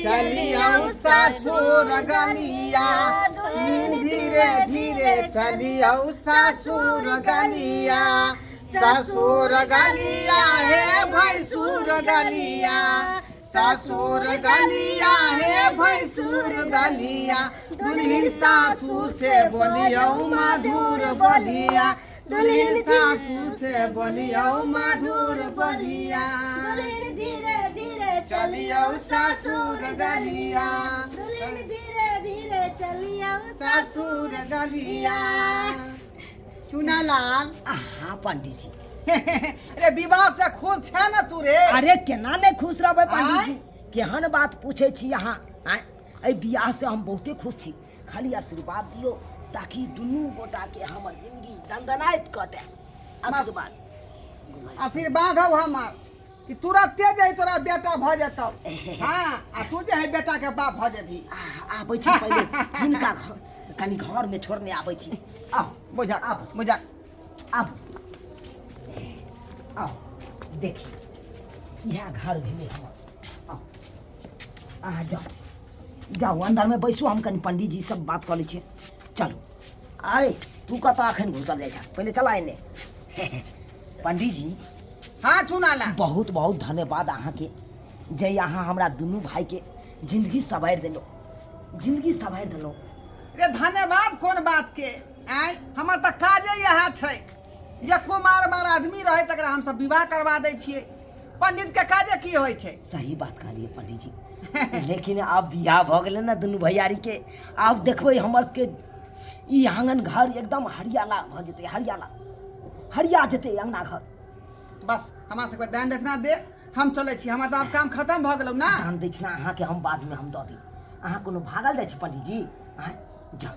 चलियो ससुर गलिया धीरे धीरे चलियो ससुर गलिया ससुर गलिया हे भैंसुर गलिया ससुर गलिया हे भैंसुर गलिया दुल्हन सासू से बोलियो मधुर बोलिया दुल्हन सासू से बोलियो मधुर बोलिया धीरे धीरे चलियो ससुर गलिया धीरे धीरे चलियो ससुर गलिया चुनालाल हाँ पंडित जी अरे विवाह से खुश है ना तू रे अरे केना नहीं खुश रहबे पंडित जी केहन बात पूछे छी यहाँ ए बियाह से हम बहुते खुश छी खाली आशीर्वाद दियो ताकि दुनू गोटा के हमर जिंदगी दंदनाइत कटे आशीर्वाद आशीर्वाद हो हमार कि तुरंते जाई तोरा बेटा भ जतौ हां आ तू जे है बेटा के बाप भ जेबी आबै छी पहले हिनका कनी घर में छोड़ने आबै छी आओ बुझा अब आओ देखी यह घर भेले हमर आओ आ जाओ जाओ अंदर में बैसू हम कनी पंडित जी सब बात कर लै छी चलो आए तू कत अखन घुसल जाइ छ पहले चला एने पंडित जी हाँ चुनाला बहुत बहुत धन्यवाद अहाँ के जे अहाँ हमरा दुनू भाई के जिंदगी सवार देलो रे धन्यवाद कोन बात के आय हमर त काजे यह छै जे कुमार बार आदमी रहे तकरा हम सब विवाह करवा दै छियै पंडित के काजे की होय छै सही बात कहलिए पंडित जी लेकिन अब बियाह भ गेलै ना दुनू भैयारी के अब देखबै हमर के ई आंगन घर एकदम हरियाला भ जेतै हरिया जेतै अंगना घर बस हमरा से कोई दान दक्षिणा दे हम चले छी हमर त अब काम खत्म भ गेलौ ना दान दक्षिणा अहाँ के हम बाद में हम द दी अहाँ कोनो भागल जाइ छी पंडित जी जा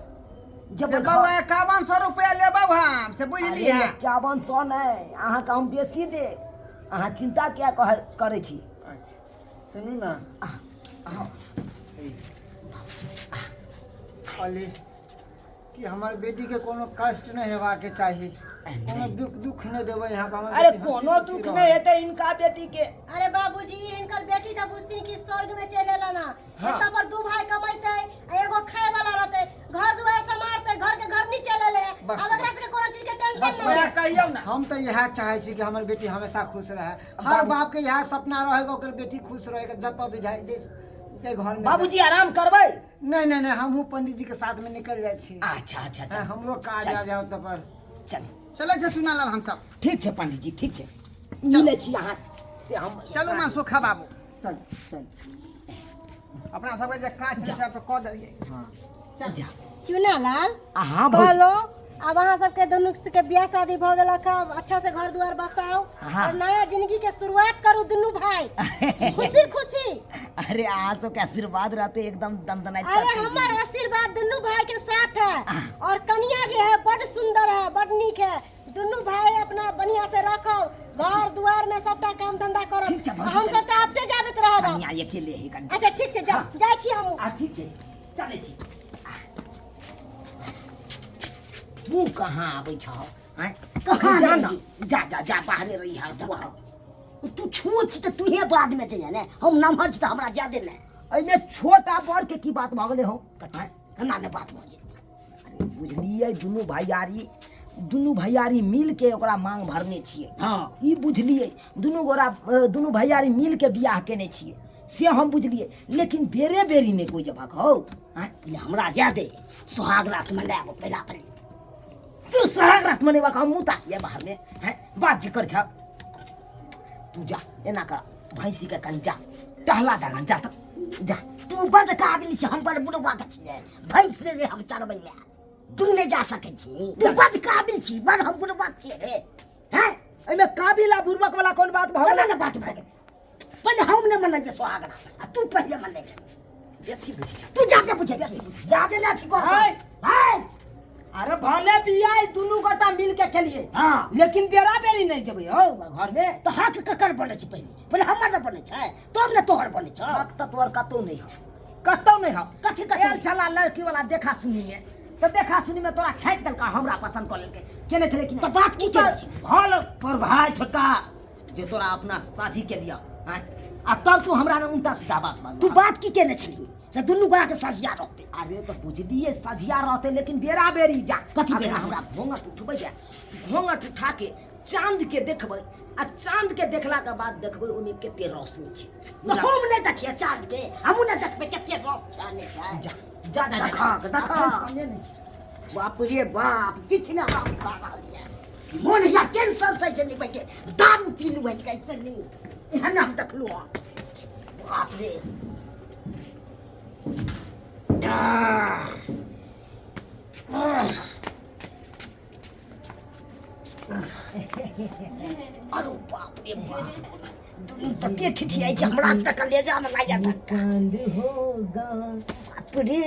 जब बउआ 5100 रुपया लेबौ हम से बुझली है 5100 नहीं अहाँ का हम बेसी दे अहाँ चिंता क्या करे छी अच्छा सुनू ना अली कि हमार बेटी के कोनो कष्ट नहीं हेबा के चाहिए कोनो दुख नहीं देबै यहाँ पर अरे कोनो दुख नहीं हेतै इनका बेटी के अरे बाबूजी इनकर बेटी त बुझती कि स्वर्ग में चले ला ना एत पर दू भाई कमाइते एगो खाए वाला रहते घर दुआर संभालते घर के घर नहीं चले ले अब एकरा से कोनो चीज के टेंशन नहीं कहियो ना हम तो यह चाहे छी कि हमार बेटी हमेशा खुश रहे हर बाप के यह सपना रहे ओकर बेटी खुश रहे जत भी जाए जे घर में बाबूजी आराम करबै नहीं हमहू पंडित जी के साथ में निकल जाए छी अच्छा हमरो काज आ जाओ त पर चले छ चुनालाल हम सब ठीक छै पंडित जी ठीक छै मिलै छी अहाँ से हम चलो मां सुखा बाबू चल अपना सब जे काज छै सब क देलिए हां जा चुनालाल हाँ बोलो अब अहाँ सबके दोनों के ब्याह शादी भ गेल अच्छा से घर द्वार बसाओ और नया जिंदगी के शुरुआत करू दोनों भाई खुशी अरे अहाँ सब के आशीर्वाद रहते एकदम दंदनाइत अरे हमार आशीर्वाद दोनों भाई के साथ है और कन्या जे है बड़ सुंदर है बड़ नीक है दोनों भाई अपना बढ़िया से रखो घर द्वार में सबटा काम धंधा करो हम सबटा आपते जाबत रहब कन्या अकेले ही कन्या अच्छा ठीक से जाय छी हम ठीक छै चले छी तू कहाँ आबै छ कहाँ जा बाहरे रही है तू छोट त तू हे बाद में जाइए ने हम नमहर त हमरा ज्यादा ने एमे छोटा बड़ के की बात भ गेले हो केना ने बात भ गेल अरे बुझलिए दुनू भैयारी मिल के ओकरा मांग भरने छिए हां ई बुझलिए दुनू भैयारी मिल के बियाह केने छिए से हम बुझलिए लेकिन बेरी ने कोई जवाब हो हमरा ज्यादा सुहाग रात में लेबो पहला तू सुहाग रात मनेवा का मुता ये बाहर में है बात जे कर छ तू जा एना कर भैंसी के कन जा टहला दा जा तक जा तू बंद काबिल छ हम पर बुढ़वा के छी भैंस से हम चरबै ले तू नहीं जा सके छी तू बंद काबिल छी बड़ हम बुढ़वा छी रे हैं एमे काबिला बुढ़वा वाला कोन बात भ गेल बात भ गेल पहले हम ने मन जे सुहाग रात तू पहले मन ले जैसी बुझी तू जाके पूछे जादे ना ठीक हाय अरे भले बियाह दुनू गोटा मिल के खेलिए हां लेकिन बेरी नहीं जबै हो घर में तो हक ककर बने छ पहले हमर बने छ तब ने तोहर बने छ हक त तोहर कतो नहीं हो कथि चला लड़की वाला देखा सुनी में तो देखा सुनी में तोरा छाट देलका हमरा पसंद कर लेके केने थे लेकिन तो बात की करे भल पर भाई छोटका जे तोरा अपना साथी के दिया हैं? आ तब तू हमरा ने उल्टा सीधा बात बात तू बात की केने छली से दुनू गोरा के सजिया रहते अरे तो बुझलिए सजिया रहते लेकिन बेरा बेरी जा कथी बेरा हमरा घोंघट उठबै जा घोंघट उठा के चांद के देखबै आ चांद के देखला के बाद देखबै ओमे केते रोशनी छै तो हम नहीं देखिए चांद के हमहु नहीं देखबै केते रोशनी छै जा जा जा देखा सामने नहीं छै बाप रे बाप किछ ना बाबा दिया मोन या टेंशन से जनी के दारू पी लू है कैसे नहीं एहन हम देखलू बाप रे अरे बाप रे बाप दुनिया तके ठिठियाई छ हमरा तक ले जा में लाया था चांद होगा बाप रे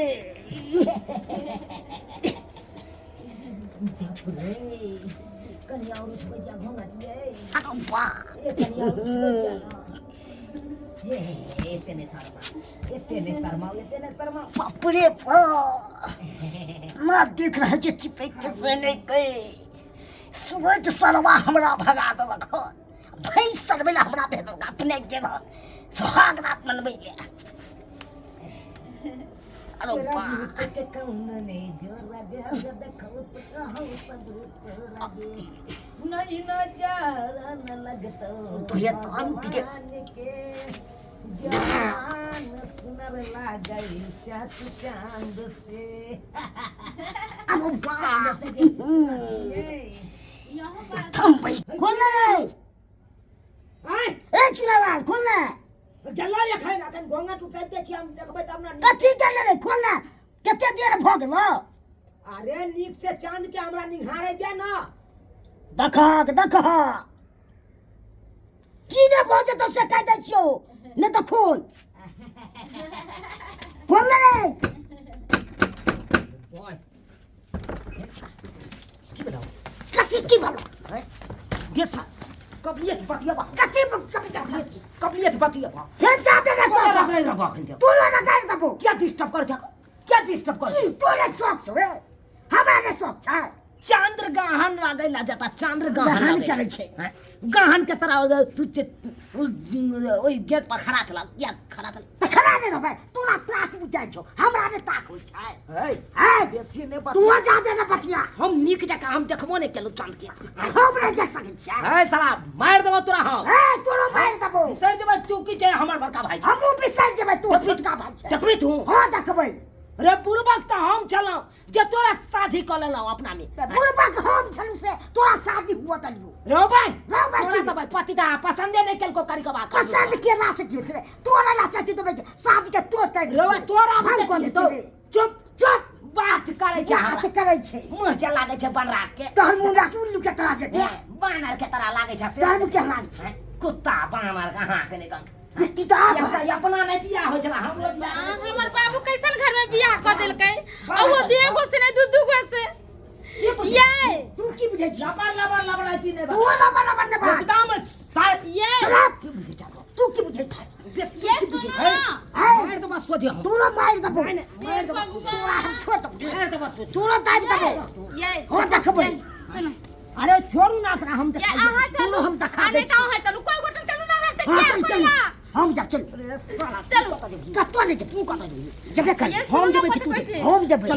बाप रे कन्या और उठ गया घोंघट ये अरे वाह ये कन्या ये इतने शर्मा बाप रे मैं देख रहा जे चिपे कैसे नहीं कई सूरज सरवा हमरा भगा देलक भाई सरवेला हमरा भेल अपने गेल सुहाग रात मनबै ले अरे वाह के कौन ने जो लगे देखो सकहो सब लगे नहीं नजर न लगतो तो ये काम के जान सुनर लागई चात चांद से अरे वाह थम भाई कौन रे ए चुनालाल कौन गल्ला या खाइ ना कन गोंगा टूटै दे छी हम देखबै तब ना कथि चल रे खोल कते देर भ गेल अरे नीक से चांद के हमरा निहारे दे ना देखा की ने भोज तो से कह दै छियो ने त खोल रे ओए की बताओ कथि भला गेसा कबलियत बतिया बा कबलियत बतिया बा के जाते रे तू ना कर दबो क्या डिस्टर्ब कर की तोरे शौक छे हमरा ने शौक छै चांद्र गहन लागै ला जाता चांद्र गहन करे छै गहन के तरह तू ओई गेट पर खड़ा छला क्या खड़ा छला त खड़ा नै रहबै तोरा ताक बुझाइ छौ हमरा ने ताक होय छै ए बेसी ने बतिया तू जा दे ने बतिया हम नीक जका हम देखबो नै केलु चांद के हम नै देख सकै छियै ए साला मार देबो तोरा हम ए तोरो मार देबो बिसर जेबै तू की छै हमर बड़का भाई छै हमहु बिसर जेबै तू छोटका भाई छै देखबै तू हां देखबै रे पूर्वक त हम छलौ जे तोरा शादी क लेलौ अपना में पूर्वक हम छलौ से तोरा शादी हुआ तलियो रो भाई तोरा त भाई पति दा पसंद नै केलको करी के बा पसंद के ना से रे तोरा ला चाहती तो भाई शादी के तोड़ रो तोरा हम को देतो चुप बात करे छै मुंह जे लागे छै बनरा के तोहर मुंह ला उल्लू के तरह जे बानर के तरह लागे छै तोहर मुंह के लागे छै कुत्ता बानर कहां के नै त कुत्ती तो आप अपना नहीं बियाह हो जला हमर बाबू कैसन घर में बियाह क देलकै आ वो देगो से नहीं दू गो से ये तू की बुझै छी लबर आती नै तू लबर नै बात दाम ये की बुझै छी तू की बुझै छी ये सुनो मार दो बस सोचे हम तू ना मार दबो मार दो बस तोरा हम छोड़ दबो मार दो बस सोचे तू ना दाब दबो ये हो देखबै सुनो अरे छोड़ू ना अपना हम ये आहा चलो हम दिखा दे तो है चलो कोई गोटन चलो ना रास्ते क्या करला हम जब चल चलो कतो नहीं तू कतो जबे कर हम जबे हम जबे